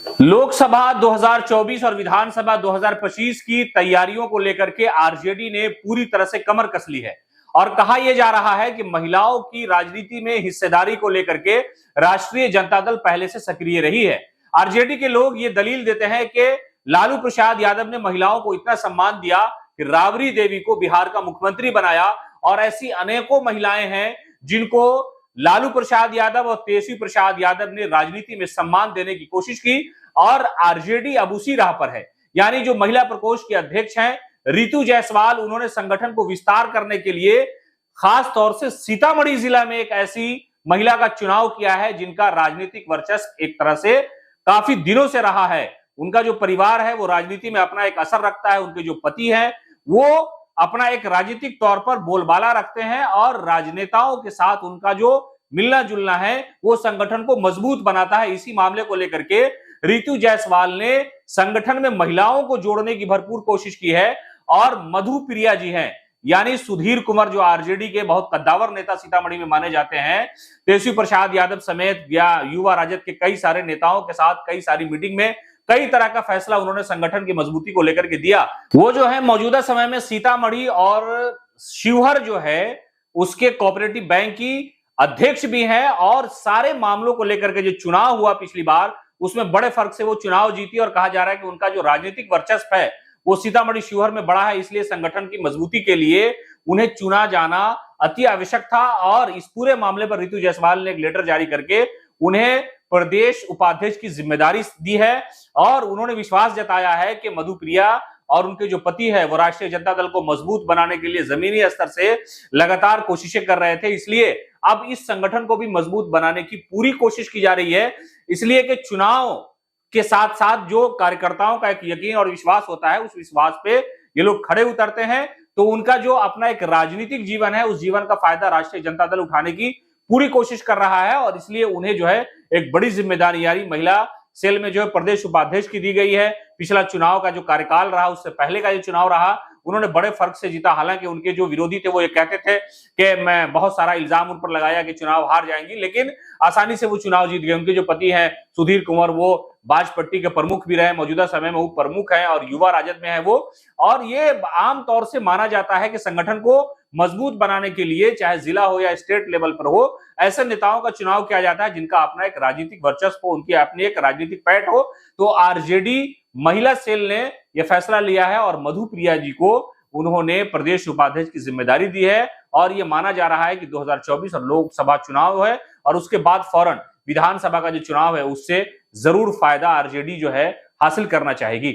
लोकसभा 2024 और विधानसभा 2025 की तैयारियों को लेकर के आरजेडी ने पूरी तरह से कमर कस ली है और कहा यह जा रहा है कि महिलाओं की राजनीति में हिस्सेदारी को लेकर के राष्ट्रीय जनता दल पहले से सक्रिय रही है। आरजेडी के लोग ये दलील देते हैं कि लालू प्रसाद यादव ने महिलाओं को इतना सम्मान दिया कि राबड़ी देवी को बिहार का मुख्यमंत्री बनाया और ऐसी अनेकों महिलाएं हैं जिनको लालू प्रसाद यादव और तेजस्वी प्रसाद यादव ने राजनीति में सम्मान देने की कोशिश की और आरजेडी अब उसी राह पर है। यानी जो महिला प्रकोष्ठ के अध्यक्ष हैं रितु जायसवाल, उन्होंने संगठन को विस्तार करने के लिए खास तौर से सीतामढ़ी जिला में एक ऐसी महिला का चुनाव किया है जिनका राजनीतिक वर्चस्व एक तरह से काफी दिनों से रहा है। उनका जो परिवार है वो राजनीति में अपना एक असर रखता है, उनके जो पति हैं वो अपना एक राजनीतिक तौर पर बोलबाला रखते हैं और राजनेताओं के साथ उनका जो मिलना जुलना है वो संगठन को मजबूत बनाता है। इसी मामले को लेकर के रितु जायसवाल ने संगठन में महिलाओं को जोड़ने की भरपूर कोशिश की है और मधु प्रिया जी हैं, यानी सुधीर कुमार जो आरजेडी के बहुत कद्दावर नेता सीतामढ़ी में माने जाते हैं, तेजस्वी प्रसाद यादव समेत या युवा राजद के कई सारे नेताओं के साथ कई सारी मीटिंग में कई तरह का फैसला उन्होंने संगठन की मजबूती को लेकर के दिया। वो जो है मौजूदा समय में सीतामढ़ी और शिवहर जो है उसके कोऑपरेटिव बैंक की अध्यक्ष भी है और सारे मामलों को लेकर के जो चुनाव हुआ पिछली बार उसमें बड़े फर्क से वो चुनाव जीती और कहा जा रहा है कि उनका जो राजनीतिक वर्चस्व है वो सीतामढ़ी शिवहर में बड़ा है, इसलिए संगठन की मजबूती के लिए उन्हें चुना जाना अति आवश्यक था। और इस पूरे मामले पर रितु जायसवाल ने एक लेटर जारी करके उन्हें प्रदेश उपाध्यक्ष की जिम्मेदारी दी है और उन्होंने विश्वास जताया है कि मधु प्रिया और उनके जो पति है वो राष्ट्रीय जनता दल को मजबूत बनाने के लिए जमीनी स्तर से लगातार कोशिशें कर रहे थे, इसलिए अब इस संगठन को भी मजबूत बनाने की पूरी कोशिश की जा रही है। इसलिए कि चुनाव के साथ साथ जो कार्यकर्ताओं का एक यकीन और विश्वास होता है उस विश्वास पे ये लोग खड़े उतरते हैं, तो उनका जो अपना एक राजनीतिक जीवन है उस जीवन का फायदा राष्ट्रीय जनता दल उठाने की पूरी कोशिश कर रहा है और इसलिए उन्हें जो है एक बड़ी जिम्मेदारी यानी महिला सेल में जो है प्रदेश उपाध्यक्ष की दी गई है। पिछला चुनाव का जो कार्यकाल रहा उससे पहले का जो चुनाव रहा उन्होंने बड़े फर्क से जीता, हालांकि उनके जो विरोधी थे वो ये कहते थे कि मैं बहुत सारा इल्जाम उन पर लगाया कि चुनाव हार जाएंगी, लेकिन आसानी से वो चुनाव जीत गए। उनके जो पति हैं सुधीर कुमार वो बाजपट्टी के प्रमुख भी रहे, मौजूदा समय में वो प्रमुख है और युवा राजद में है वो। और ये आम तौर से माना जाता है कि संगठन को मजबूत बनाने के लिए चाहे जिला हो या स्टेट लेवल पर हो ऐसे नेताओं का चुनाव किया जाता है जिनका अपना एक राजनीतिक वर्चस्व हो, उनकी अपनी एक राजनीतिक पैठ हो। तो आरजेडी महिला सेल ने यह फैसला लिया है और मधु प्रिया जी को उन्होंने प्रदेश उपाध्यक्ष की जिम्मेदारी दी है और यह माना जा रहा है कि 2024 और लोकसभा चुनाव है और उसके बाद फौरन विधानसभा का जो चुनाव है उससे जरूर फायदा आरजेडी जो है हासिल करना चाहेगी।